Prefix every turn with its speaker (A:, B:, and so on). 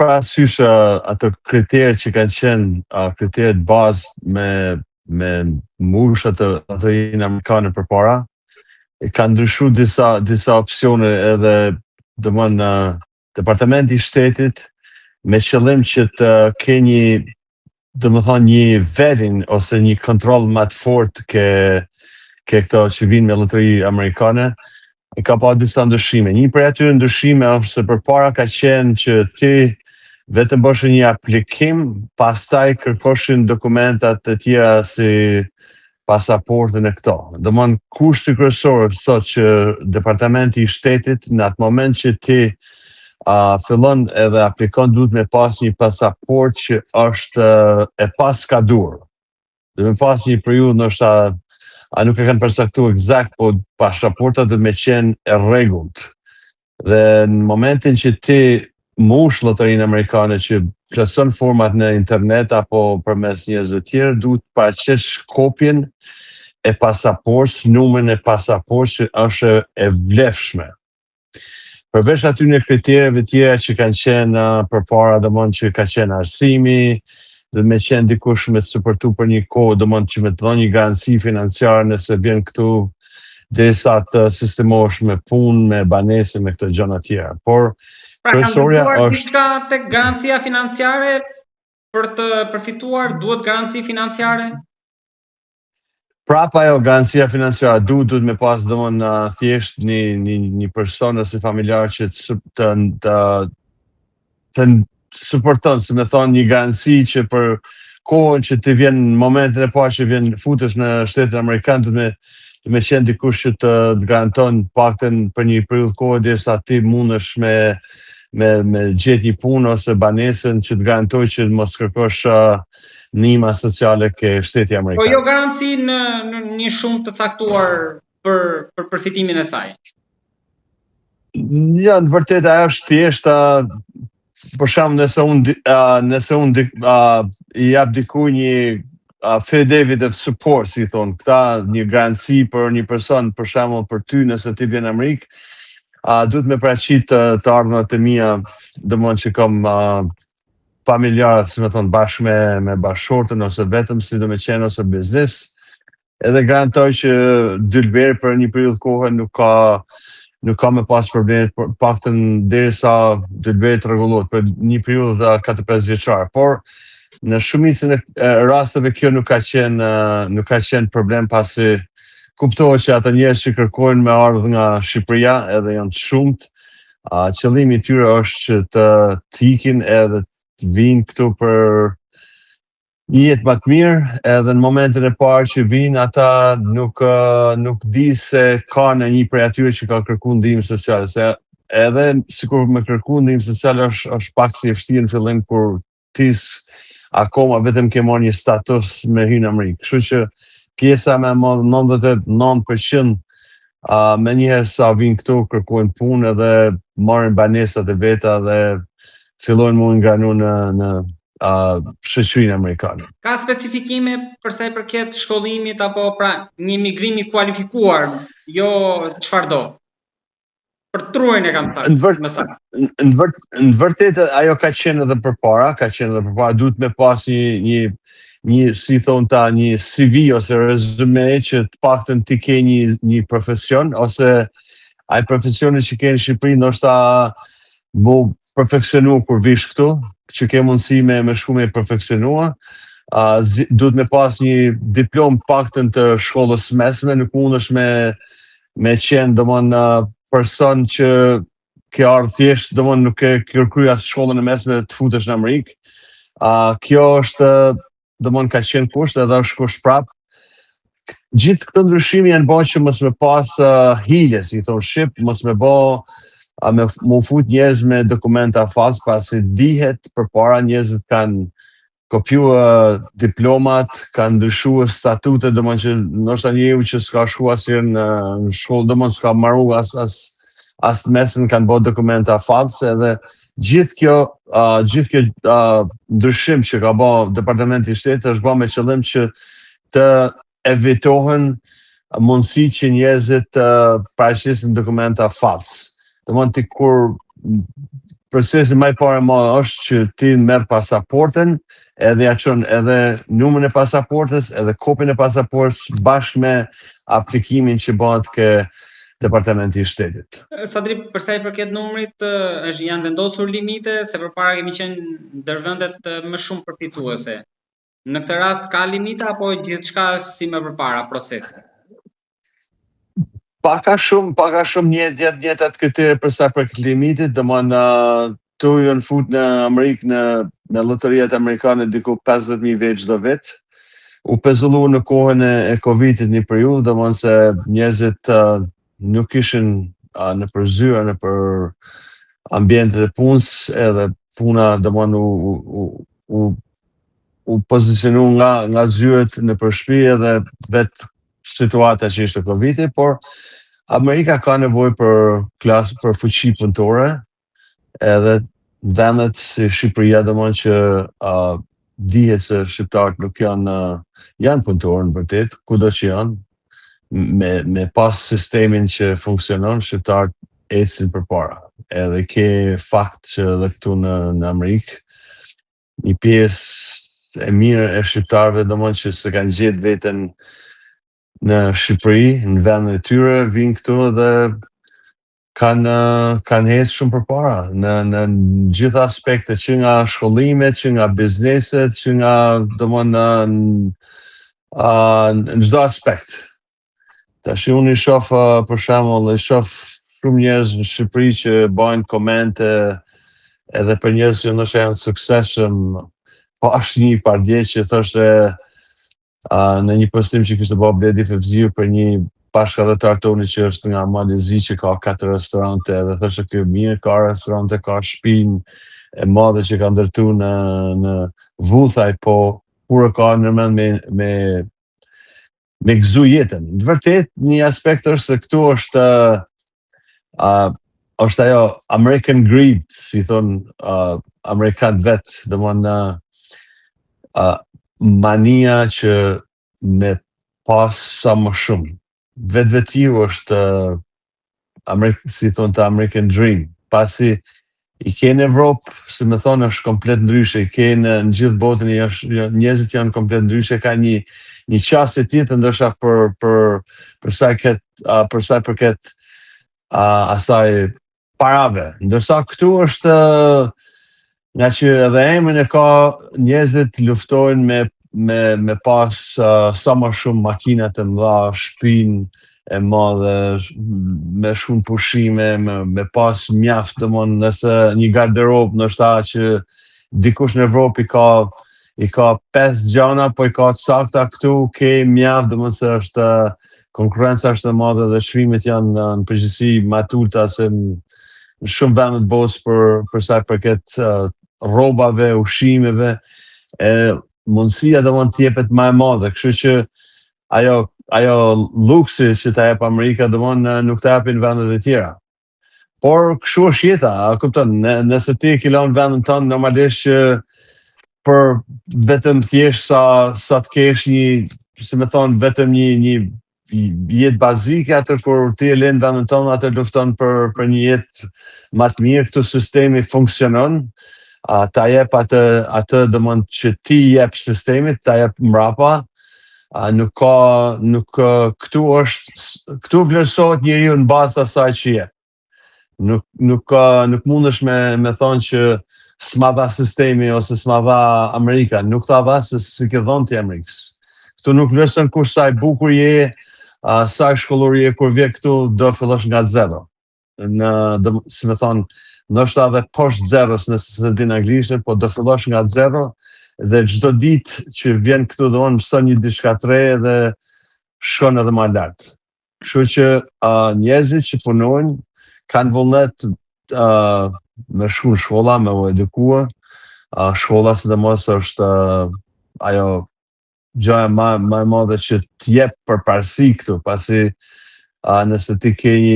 A: parasysh ato kriteret që kanë qenë kriteret bazë me mbushat të loterinë amerikane përpara, ka ndryshu disa opsione edhe Departamenti i Shtetit me qëllim që të ke një vetting ose një kontroll më të fortë ke këto që vinë me loteri amerikane. Ka pa disa ndryshime. Një për atyre ndryshime është se përpara ka qenë që ti vetëm bëshë një aplikim, pastaj kërkoshin dokumentat të tjera si pasaportën e këto. Domthon kushti kryesor sot që Departamenti i Shtetit në atë moment që ti fillon edhe aplikon duhet me pas një pasaport që është e paskaduar. Dhe me pas një periudhë ndoshta nuk e kanë përcaktuar eksakt, po pasaporta do me qenë e rregullt. Dhe në momentin që ti mush loterinë amerikane që plotson format në internet apo përmes njerëzve të tjerë, duhet paraqesh kopjen e pasaportës, numrin e pasaportës që është e vlefshme. Përveç atyre kritereve tjera që kanë qenë përpara, domthonjë që ka qenë arsimi, dhe me qenë dikush me të suportu për një kohë, domthonjë që me të dhënë një garanci financiare nëse vjen këtu derisa të sistemohesh me punë, me banese, me këto gjëra të tjera. Por kryesorja është
B: diçka tek garancia financiare për të përfituar duhet garanci financiare?
A: Prapa ajo garancia financiare duhet me pas thjesht një person ose familjar që të suporton, se me thonë një garanci që për kohën që të vjen në momentin e parë që vjen futesh në Shtetin Amerikan, të me qenë dikush që të garanton paktën për një periudhë kohë derisa ti mundesh me gjetë një punë ose banesën që të garantoj që mos kërkosh ndihma sociale ke Shteti Amerikan.
B: Po jo garanci në një shumë të caktuar për përfitimin e saj.
A: Ja, në vërtet ajo është thjesht për shembull nëse unë i jap dikujt një affidavit of support, si thonë, këta një garanci për një person, për shembull për ty nëse ti vjen në Amerikë, duhet me paraqit të ardhurat e mia, domthonjë që kam familjar, si me thonë, bashkë me bashkëshortën ose vetëm si do me qenë ose biznes, edhe garantoj që dylber për një periudhë kohë nuk ka me pas probleme, paktën derisa dylberi të rregullohet për një periudhë 4-5 vjeçare. Por në shumicën e rasteve kjo nuk ka qenë problem, pasi kuptohet që ata njerëz që kërkojnë me ardhur nga Shqipëria edhe janë të shumtë, qëllimi i tyre është që të ikin edhe të vinë këtu për një jetë më të mirë, edhe në momentin e parë që vinë ata nuk di se ka në një prej atyre që ka kërkuar ndihmë sociale, se edhe sikur me kërkuar ndihmë sociale është pak si e vështirë në fillim kur ti akoma vetëm ke marrë një status me hyrë në Amerikë. Kështu që pjesa më e madhe, 99%, me njëherë sa vinë këtu kërkojnë punë edhe marrin banesat e veta dhe fillojnë më nganu në shoqërinë amerikane.
B: Ka specifikime për sa i përket shkollimit apo pra një migrim i kualifikuar, jo çfarë do? Për trurin e kam thënë.
A: Në vërtetë ajo ka qenë edhe përpara, duhet me pas një si thonë ta, një CV ose rezume që të paktën ti ke një profesion, ose ai profesioni që ke në Shqipëri ndoshta mu perfekcionu kur vish këtu, që ke mundësi me shku me perfekcionua, duhet me pas një diplom paktën të shkollës mesme, nuk mundesh me qenë domthonjë person që ke ardhur thjesht, domthonjë nuk ke kërkuar as shkollën e mesme të futesh në Amerikë. Kjo është domthonjë ka qenë kusht edhe është kusht prap. Gjithë këto ndryshime janë bërë që mos me pas hile, si thonë shqip, mos me bë më fut njerëz me dokumenta false, pasi dihet përpara njerëzit kanë kopjuar diplomat, kanë ndryshuar statutet, domthonjë që ndoshta njeriu që s'ka shkuar asnjëherë në shkollë, domthonjë s'ka marrë as mesën, kanë bërë dokumenta false, edhe gjithë kjo ndryshim që ka bërë Departamenti i Shtetit është bërë me qëllim që të evitohen mundësi që njerëzit paraqesin dokumenta false. Domthonjë ti kur procesi më i parë është që ti merr pasaportën, edhe ja çon edhe numrin e pasaportës, edhe kopjen e pasaportës bashkë me aplikimin që bëhet ke Departamenti i Shtetit.
B: Sadri, për sa i përket numrit, janë vendosur limite, se përpara kemi qenë ndër vendet më shumë përfituese. Në këtë rast ka limita apo gjithçka si më përpara procesi?
A: Paka shumë njëjtat kritere për sa përket limitit, domethënë tu janë fut në Amerikë në loteriat amerikane diku 50.000 veç çdo vit. U pezullu në kohën e Covidit një periudhë, domethënë se njerëzit nuk ishin në përzyra, në për ambientet e punës, edhe puna domethënë u pozicionu nga zyret në për shtëpi edhe vetë situata që ishte Covidi, por Amerika ka nevojë për fuqi punëtore, edhe vendet si Shqipëria domethënë që dihet se shqiptarët nuk janë punëtorë në vërtet, kudo që janë, me pas sistemin që funksionon, shqiptarët ecin përpara. Edhe ke fakt që edhe këtu në Amerikë, një pjesë e mirë e shqiptarëve domethënë që se kanë gjetë veten në Shqipëri, në vendin e tyre, vinë këtu dhe kanë ecë shumë përpara në gjitha aspektet, që nga shkollimet, që nga bizneset, që nga domethënë në çdo aspekt. Tash unë i shoh për shembull, i shoh shumë njerëz në Shqipëri që bajnë komente edhe për njerëz që ndoshta janë suksesshëm, po është një pardje që thoshte në një postim që kishte bërë Bledi Fevziu për një bashkëdhetar tonë që është nga Malizi, që ka 4 restorante, edhe thoshte ky mirë, ka restorante, ka shtëpinë e madhe që ka ndërtu në Vuthay, po kur ka nërmend me gëzu jetën. Në vërtet, një aspekt është se këtu është ajo American greed, si thonë Amerikanët vetë, domethënë mania që me pas sa më shumë. Vetvetiu është si thonë të American dream. Pasi i ke në Evropë, si me thonë, është komplet ndryshe, i ke në gjithë botën, njerëzit janë komplet ndryshe, ka një qasje tjetër ndoshta për sa i përket asaj parave. Ndërsa këtu është nga që edhe emrin e ka, njerëzit luftojnë me pas sa më shumë makina të mëdha, shtëpinë e madhe, me shumë pushime, me pas mjaft, domethënë nëse një garderobë ndoshta që dikush në Evropë i ka 5 gjana, po i ka të sakta, këtu ke mjaft, domethënë se është konkurrenca është e madhe dhe çmimet janë në përgjithësi më të ulta se në shumë vende të botës për sa i përket rrobave, ushqimeve, mundësia domethënë të jepet më e madhe, kështu që ajo luksi që ta jep Amerika domethënë nuk ta japin vendet e tjera. Por kështu është jeta, a kupton, nëse ti ke lënë vendin tonë, normalisht që për vetëm thjesht sa të kesh një, si me thonë, vetëm një jetë bazike, atër kur ti e lën vendin tonë, atër lufton për një jetë më të mirë, këtu sistemi funksionon, ta jep atë domethënë që ti jep sistemit, ta jep mbrapa, këtu vlerësohet njeriu në bazë të asaj që jep. Nuk mundesh me thonë që s'ma dha sistemi ose s'ma dha Amerika, nuk ta dha se si ke dhënë ti Amerikës. Këtu nuk vlerëson kush sa i bukur je, sa i shkollur je, kur vje këtu do fillosh nga zero. Si me thonë, ndoshta edhe poshtë zeros nëse se din anglisht, po do fillosh nga zero dhe çdo ditë që vjen këtu mëson një diçka të re dhe shkon edhe më lart. Kështu që njerëzit që punojnë kanë vullnet me shku në shkolla, me u edukua. Shkolla sidomos është ajo gjëja më e madhe që të jep përparësi këtu, pasi nëse ti ke një